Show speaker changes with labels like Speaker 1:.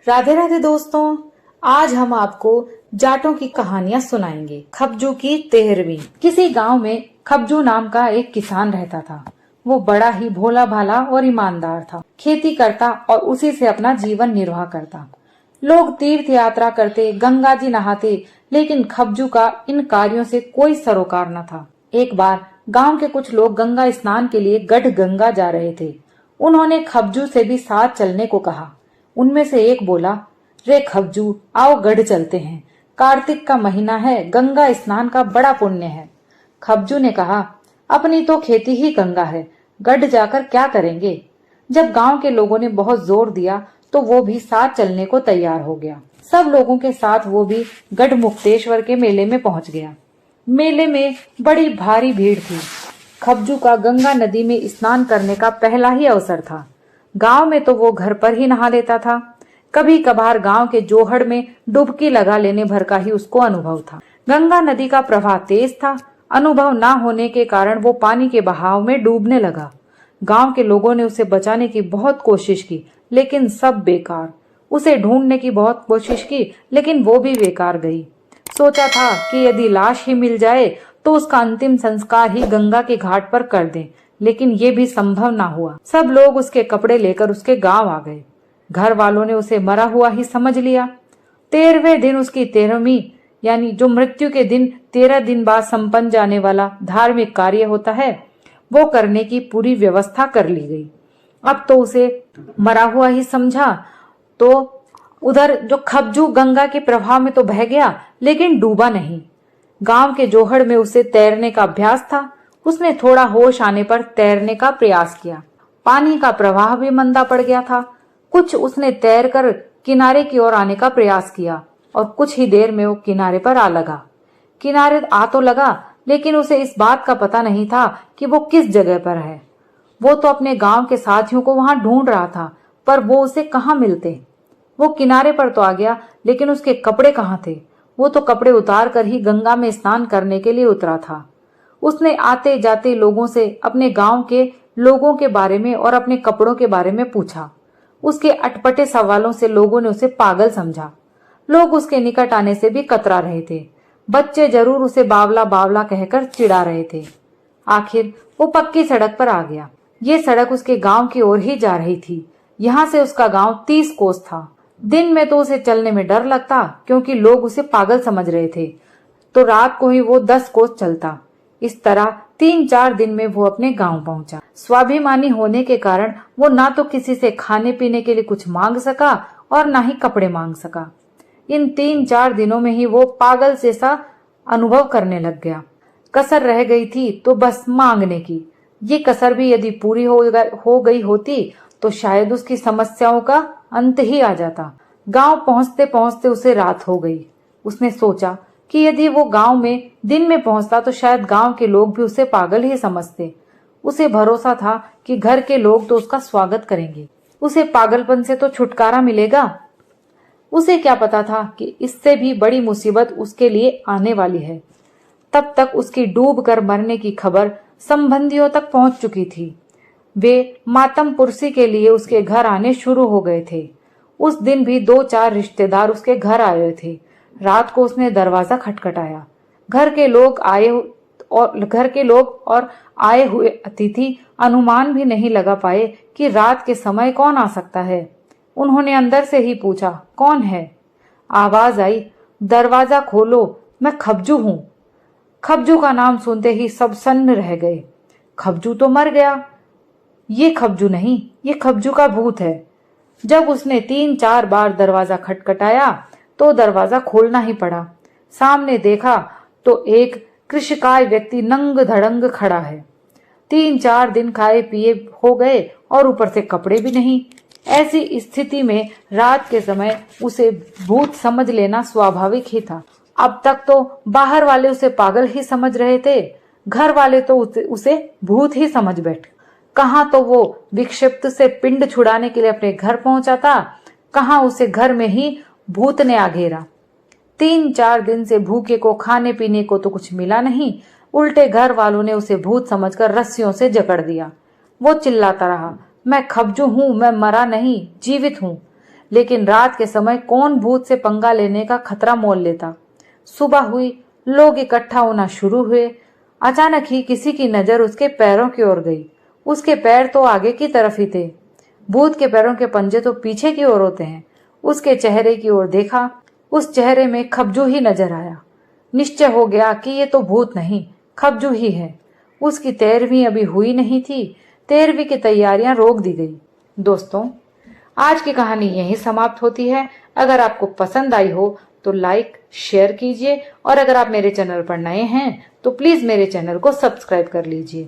Speaker 1: राधे राधे दोस्तों, आज हम आपको जाटों की कहानियां सुनाएंगे। खबजू की 13वीं। किसी गांव में खबजू नाम का एक किसान रहता था। वो बड़ा ही भोला भाला और ईमानदार था। खेती करता और उसी से अपना जीवन निर्वाह करता। लोग तीर्थ यात्रा करते, गंगा जी नहाते, लेकिन खबजू का इन कार्यों से कोई सरोकार न था। एक बार गांव के कुछ लोग गंगा स्नान के लिए गढ़ गंगा जा रहे थे। उन्होंने खबजू से भी साथ चलने को कहा। उनमें से एक बोला, रे खबजू, आओ गढ़ चलते हैं। कार्तिक का महीना है, गंगा स्नान का बड़ा पुण्य है। खबजू ने कहा, अपनी तो खेती ही गंगा है, गढ़ जाकर क्या करेंगे। जब गांव के लोगों ने बहुत जोर दिया तो वो भी साथ चलने को तैयार हो गया। सब लोगों के साथ वो भी गढ़ मुक्तेश्वर के मेले में पहुंच गया। मेले में बड़ी भारी भीड़ थी। खबजू का गंगा नदी में स्नान करने का पहला ही अवसर था। गांव में तो वो घर पर ही नहा लेता था। कभी कभार गांव के जोहड़ में डुबकी लगा लेने भर का ही उसको अनुभव था। गंगा नदी का प्रवाह तेज था। अनुभव ना होने के कारण वो पानी के बहाव में डूबने लगा। गांव के लोगों ने उसे बचाने की बहुत कोशिश की, लेकिन सब बेकार। उसे ढूंढने की बहुत कोशिश की, लेकिन वो भी बेकार गई। सोचा था कि यदि लाश ही मिल जाए तो उसका अंतिम संस्कार ही गंगा के घाट पर कर दें, लेकिन ये भी संभव ना हुआ। सब लोग उसके कपड़े लेकर उसके गांव आ गए। घर वालों ने उसे मरा हुआ ही समझ लिया। 13वें दिन उसकी 13वीं यानी जो मृत्यु के दिन 13 दिन बाद संपन्न जाने वाला धार्मिक कार्य होता है, वो करने की पूरी व्यवस्था कर ली गई। अब तो उसे मरा हुआ ही समझा। तो उधर जो खबजू गंगा के प्रवाह में तो बह गया, लेकिन डूबा नहीं। गांव के जोहड़ में उसे तैरने का अभ्यास था। उसने थोड़ा होश आने पर तैरने का प्रयास किया। पानी का प्रवाह भी मंदा पड़ गया था। कुछ उसने तैरकर किनारे की ओर आने का प्रयास किया और कुछ ही देर में वो किनारे पर आ लगा। किनारे आ तो लगा, लेकिन उसे इस बात का पता नहीं था कि वो किस जगह पर है। वो तो अपने गांव के साथियों को वहां ढूंढ रहा था, पर वो उसे कहाँ मिलते। वो किनारे पर तो आ गया, लेकिन उसके कपड़े कहाँ थे। वो तो कपड़े उतार कर ही गंगा में स्नान करने के लिए उतरा था। उसने आते जाते लोगों से अपने गांव के लोगों के बारे में और अपने कपड़ों के बारे में पूछा। उसके अटपटे सवालों से लोगों ने उसे पागल समझा। लोग उसके निकट आने से भी कतरा रहे थे। बच्चे जरूर उसे बावला बावला कहकर चिढ़ा रहे थे। आखिर वो पक्की सड़क पर आ गया। ये सड़क उसके गांव की ओर ही जा रही थी। यहाँ से उसका गांव 30 कोस था। दिन में तो उसे चलने में डर लगता, क्योंकि लोग उसे पागल समझ रहे थे। तो रात को ही वो 10 कोस चलता। इस तरह 3-4 दिन में वो अपने गांव पहुंचा। स्वाभिमानी होने के कारण वो ना तो किसी से खाने पीने के लिए कुछ मांग सका और ना ही कपड़े मांग सका। इन 3-4 दिनों में ही वो पागल से सा अनुभव करने लग गया। कसर रह गई थी तो बस मांगने की। ये कसर भी यदि पूरी हो गई होती तो शायद उसकी समस्याओं का अंत ही आ जाता। गांव पहुंचते पहुंचते उसे रात हो गई। उसने सोचा कि यदि वो गांव में दिन में पहुंचता तो शायद गांव के लोग भी उसे पागल ही समझते। उसे भरोसा था कि घर के लोग तो उसका स्वागत करेंगे, उसे पागलपन से तो छुटकारा मिलेगा। उसे क्या पता था कि इससे भी बड़ी मुसीबत उसके लिए आने वाली है। तब तक उसकी डूब कर मरने की खबर संबंधियों तक पहुंच चुकी थी। वे मातम पुरसी के लिए उसके घर आने शुरू हो गए थे। उस दिन भी 2-4 रिश्तेदार उसके घर आए थे। रात को उसने दरवाजा खटखटाया। घर के लोग और आए हुए अतिथि अनुमान भी नहीं लगा पाए कि रात के समय कौन आ सकता है। उन्होंने अंदर से ही पूछा, कौन है? आवाज आई, दरवाजा खोलो, मैं खबजू हूं। खबजू का नाम सुनते ही सब सन्न रह गए। खबजू तो मर गया। ये खबजू नहीं, ये खबजू का भूत है। जब उसने 3-4 बार दरवाजा खटखटाया तो दरवाजा खोलना ही पड़ा। सामने देखा तो एक कृषिकाय व्यक्ति नंग धड़ंग खड़ा है। 3-4 दिन खाए पिए हो गए और ऊपर से कपड़े भी नहीं। ऐसी स्थिति में रात के समय उसे भूत समझ लेना स्वाभाविक ही था। अब तक तो बाहर वाले उसे पागल ही समझ रहे थे, घर वाले तो उसे भूत ही समझ बैठे। कहाँ तो वो विक्षिप्त से पिंड छुड़ाने के लिए अपने घर पहुंचा था, कहाँ उसे घर में ही भूत ने आ घेरा। 3-4 दिन से भूखे को खाने पीने को तो कुछ मिला नहीं, उल्टे घर वालों ने उसे भूत समझकर रस्सियों से जकड़ दिया। वो चिल्लाता रहा, मैं खबजू हूं, मैं मरा नहीं, जीवित हूं। लेकिन रात के समय कौन भूत से पंगा लेने का खतरा मोल लेता। सुबह हुई, लोग इकट्ठा होना शुरू हुए। अचानक ही किसी की नजर उसके पैरों की ओर गई। उसके पैर तो आगे की तरफ ही थे। भूत के पैरों के पंजे तो पीछे की ओर होते हैं। उसके चेहरे की ओर देखा, उस चेहरे में खबजू ही नजर आया। निश्चय हो गया कि ये तो भूत नहीं, खबजू ही है। उसकी 13वीं अभी हुई नहीं थी। 13वीं की तैयारियां रोक दी गई। दोस्तों, आज की कहानी यहीं समाप्त होती है। अगर आपको पसंद आई हो तो लाइक शेयर कीजिए और अगर आप मेरे चैनल पर नए हैं तो प्लीज मेरे चैनल को सब्सक्राइब कर लीजिए।